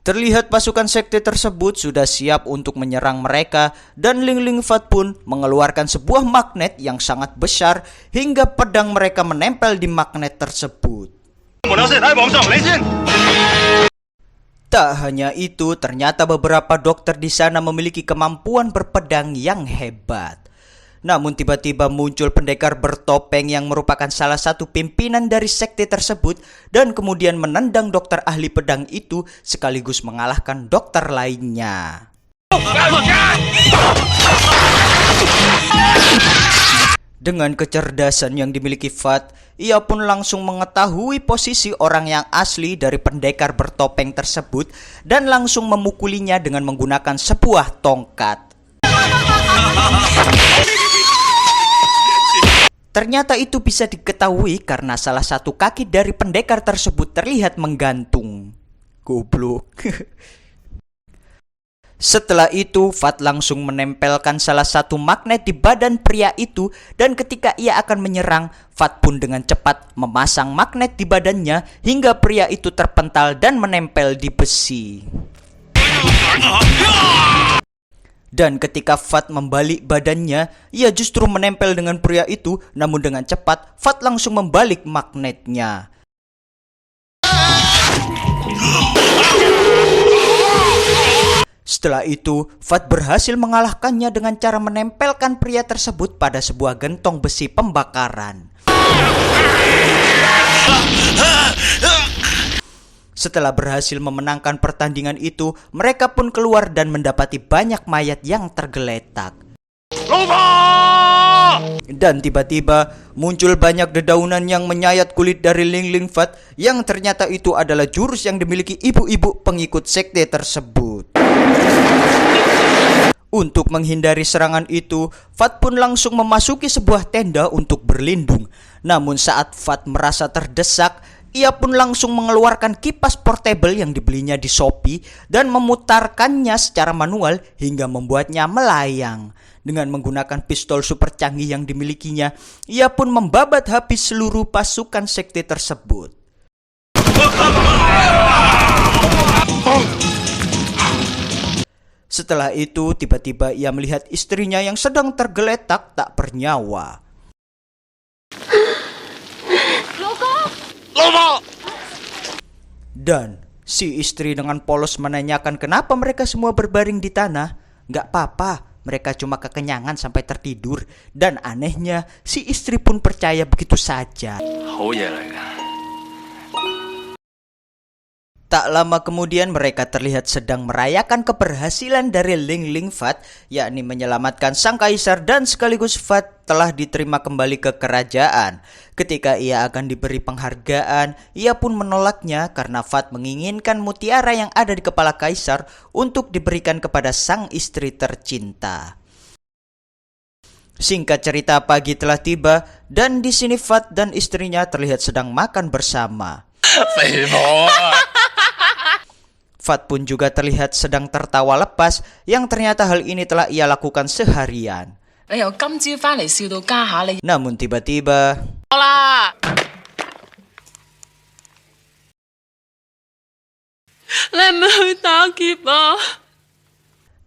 Terlihat pasukan sekte tersebut sudah siap untuk menyerang mereka dan Ling Ling Fat pun mengeluarkan sebuah magnet yang sangat besar hingga pedang mereka menempel di magnet tersebut. Tak hanya itu, ternyata beberapa dokter di sana memiliki kemampuan berpedang yang hebat. Namun tiba-tiba muncul pendekar bertopeng yang merupakan salah satu pimpinan dari sekte tersebut dan kemudian menendang dokter ahli pedang itu sekaligus mengalahkan dokter lainnya. Dengan kecerdasan yang dimiliki Fat, ia pun langsung mengetahui posisi orang yang asli dari pendekar bertopeng tersebut dan langsung memukulinya dengan menggunakan sebuah tongkat. Ternyata itu bisa diketahui karena salah satu kaki dari pendekar tersebut terlihat menggantung. Goblok. Setelah itu, Fat langsung menempelkan salah satu magnet di badan pria itu dan ketika ia akan menyerang, Fat pun dengan cepat memasang magnet di badannya hingga pria itu terpental dan menempel di besi. Dan ketika Fat membalik badannya, ia justru menempel dengan pria itu, namun dengan cepat Fat langsung membalik magnetnya. Setelah itu, Fat berhasil mengalahkannya dengan cara menempelkan pria tersebut pada sebuah gentong besi pembakaran. Setelah berhasil memenangkan pertandingan itu, mereka pun keluar dan mendapati banyak mayat yang tergeletak. Dan tiba-tiba muncul banyak dedaunan yang menyayat kulit dari Ling Ling Fat yang ternyata itu adalah jurus yang dimiliki ibu-ibu pengikut sekte tersebut. Untuk menghindari serangan itu, Fat pun langsung memasuki sebuah tenda untuk berlindung. Namun saat Fat merasa terdesak, ia pun langsung mengeluarkan kipas portable yang dibelinya di Shopee dan memutarkannya secara manual hingga membuatnya melayang. Dengan menggunakan pistol super canggih yang dimilikinya, ia pun membabat habis seluruh pasukan sekte tersebut. Setelah itu, tiba-tiba ia melihat istrinya yang sedang tergeletak tak bernyawa. Dan si istri dengan polos menanyakan kenapa mereka semua berbaring di tanah. Gak apa-apa, mereka cuma kekenyangan sampai tertidur. Dan anehnya, si istri pun percaya begitu saja. Tak lama kemudian mereka terlihat sedang merayakan keberhasilan dari Ling Ling Fat, yakni menyelamatkan sang kaisar dan sekaligus Fat telah diterima kembali ke kerajaan. Ketika ia akan diberi penghargaan, ia pun menolaknya karena Fat menginginkan mutiara yang ada di kepala kaisar untuk diberikan kepada sang istri tercinta. Singkat cerita, pagi telah tiba dan di sini Fat dan istrinya terlihat sedang makan bersama. Fat pun juga terlihat sedang tertawa lepas yang ternyata hal ini telah ia lakukan seharian. Namun tiba-tiba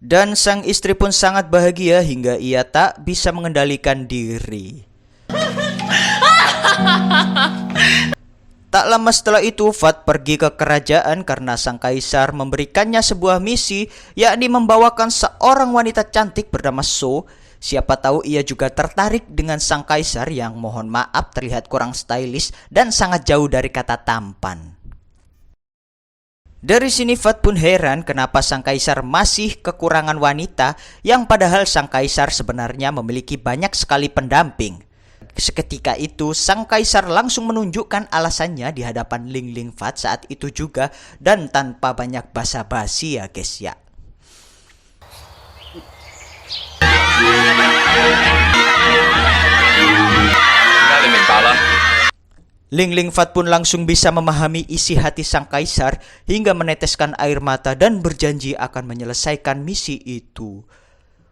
dan sang istri pun sangat bahagia hingga ia tak bisa mengendalikan diri. Tak lama setelah itu, Fat pergi ke kerajaan karena sang kaisar memberikannya sebuah misi, yakni membawakan seorang wanita cantik bernama So. Siapa tahu ia juga tertarik dengan sang kaisar yang mohon maaf terlihat kurang stylish dan sangat jauh dari kata tampan. Dari sini Fat pun heran kenapa sang kaisar masih kekurangan wanita yang padahal sang kaisar sebenarnya memiliki banyak sekali pendamping. Seketika itu, sang kaisar langsung menunjukkan alasannya di hadapan Ling Ling Fat saat itu juga dan tanpa banyak basa-basi ya guys ya. Ling Ling Fat pun langsung bisa memahami isi hati sang kaisar hingga meneteskan air mata dan berjanji akan menyelesaikan misi itu.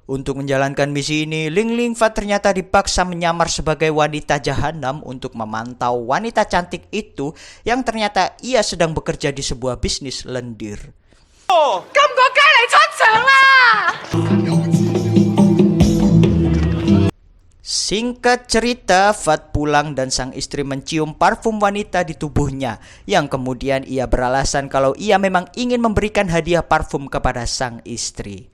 Untuk menjalankan misi ini, Ling Ling Fat ternyata dipaksa menyamar sebagai wanita jahanam untuk memantau wanita cantik itu yang ternyata ia sedang bekerja di sebuah bisnis lendir. Singkat cerita, Fat pulang dan sang istri mencium parfum wanita di tubuhnya, yang kemudian ia beralasan kalau ia memang ingin memberikan hadiah parfum kepada sang istri.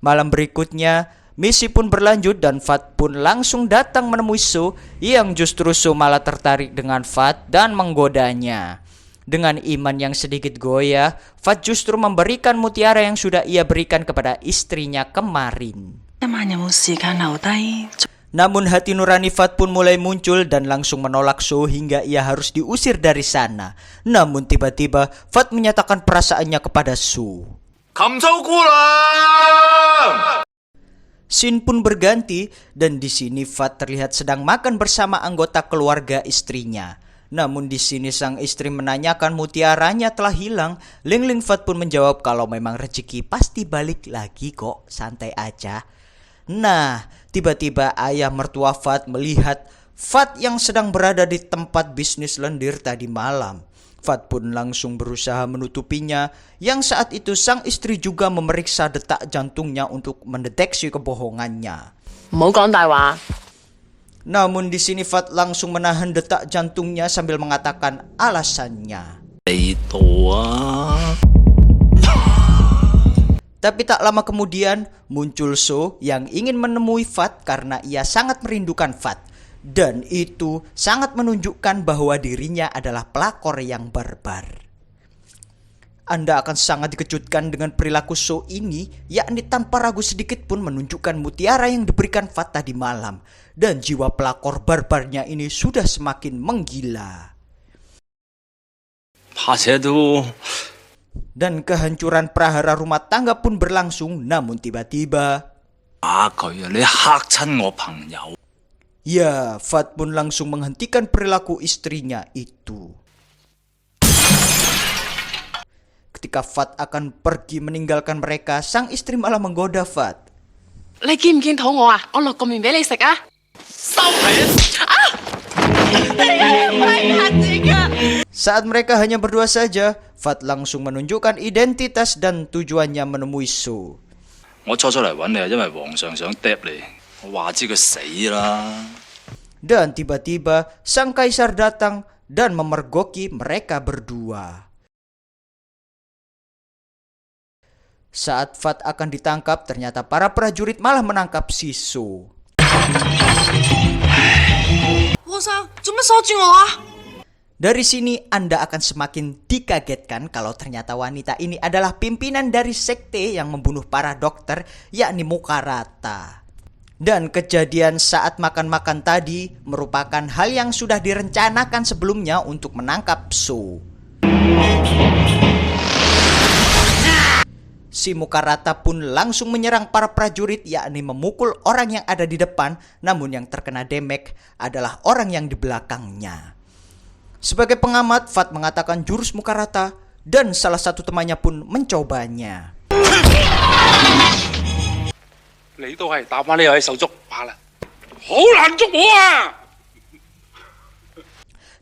Malam berikutnya, misi pun berlanjut dan Fat pun langsung datang menemui Su, yang justru Su malah tertarik dengan Fat dan menggodanya. Dengan iman yang sedikit goyah, Fat justru memberikan mutiara yang sudah ia berikan kepada istrinya kemarin. Namun hati nurani Fat pun mulai muncul dan langsung menolak Su hingga ia harus diusir dari sana. Namun tiba-tiba Fat menyatakan perasaannya kepada Su. Scene pun berganti dan di sini Fat terlihat sedang makan bersama anggota keluarga istrinya. Namun di sini sang istri menanyakan mutiaranya telah hilang. Ling Ling Fat pun menjawab kalau memang rezeki pasti balik lagi kok, santai aja. Nah, tiba-tiba ayah mertua Fat melihat Fat yang sedang berada di tempat bisnis lendir tadi malam. Fat pun langsung berusaha menutupinya, yang saat itu sang istri juga memeriksa detak jantungnya untuk mendeteksi kebohongannya. Namun di sini Fat langsung menahan detak jantungnya sambil mengatakan alasannya. Tapi tak lama kemudian muncul So yang ingin menemui Fat karena ia sangat merindukan Fat. Dan itu sangat menunjukkan bahwa dirinya adalah pelakor yang barbar. Anda akan sangat dikejutkan dengan perilaku So ini, yakni tanpa ragu sedikit pun menunjukkan mutiara yang diberikan Fat tadi malam. Dan jiwa pelakor barbarnya ini sudah semakin menggila. Dan kehancuran prahara rumah tangga pun berlangsung, namun tiba-tiba ya, Fat pun langsung menghentikan perilaku istrinya itu. Ketika Fat akan pergi meninggalkan mereka, sang istri malah menggoda Fat. Saat mereka hanya berdua saja, Fat langsung menunjukkan identitas dan tujuannya menemui Su. Dan tiba-tiba sang kaisar datang dan memergoki mereka berdua. Saat Fat akan ditangkap, ternyata para prajurit malah menangkap si Su. Dari sini Anda akan semakin dikagetkan kalau ternyata wanita ini adalah pimpinan dari sekte yang membunuh para dokter, yakni Mukarata. Dan kejadian saat makan-makan tadi merupakan hal yang sudah direncanakan sebelumnya untuk menangkap Su. Si Mukarata pun langsung menyerang para prajurit, yakni memukul orang yang ada di depan, namun yang terkena damage adalah orang yang di belakangnya. Sebagai pengamat, Fat mengatakan jurus Mukarata dan salah satu temannya pun mencobanya.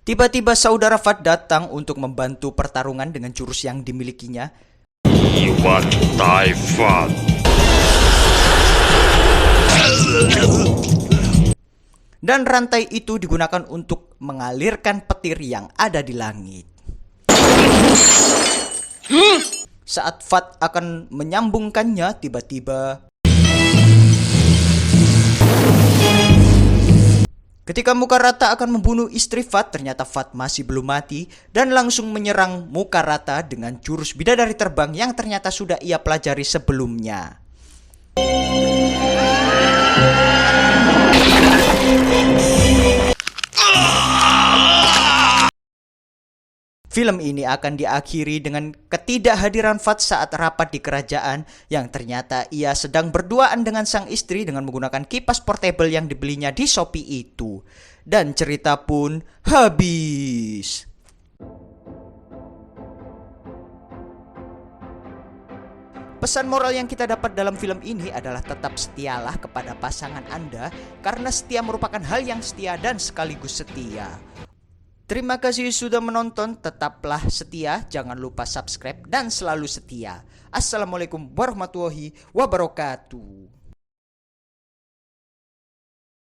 Tiba-tiba saudara Fat datang untuk membantu pertarungan dengan jurus yang dimilikinya. Dan rantai itu digunakan untuk mengalirkan petir yang ada di langit. Saat Fat akan menyambungkannya, tiba-tiba ketika Mukarata akan membunuh istri Fat, ternyata Fat masih belum mati dan langsung menyerang Mukarata dengan jurus bidadari terbang yang ternyata sudah ia pelajari sebelumnya. Film ini akan diakhiri dengan ketidakhadiran Fat saat rapat di kerajaan, yang ternyata ia sedang berduaan dengan sang istri dengan menggunakan kipas portable yang dibelinya di Shopee itu. Dan cerita pun habis. Pesan moral yang kita dapat dalam film ini adalah tetap setialah kepada pasangan Anda, karena setia merupakan hal yang setia dan sekaligus setia. Terima kasih sudah menonton, tetaplah setia, jangan lupa subscribe dan selalu setia. Assalamualaikum warahmatullahi wabarakatuh.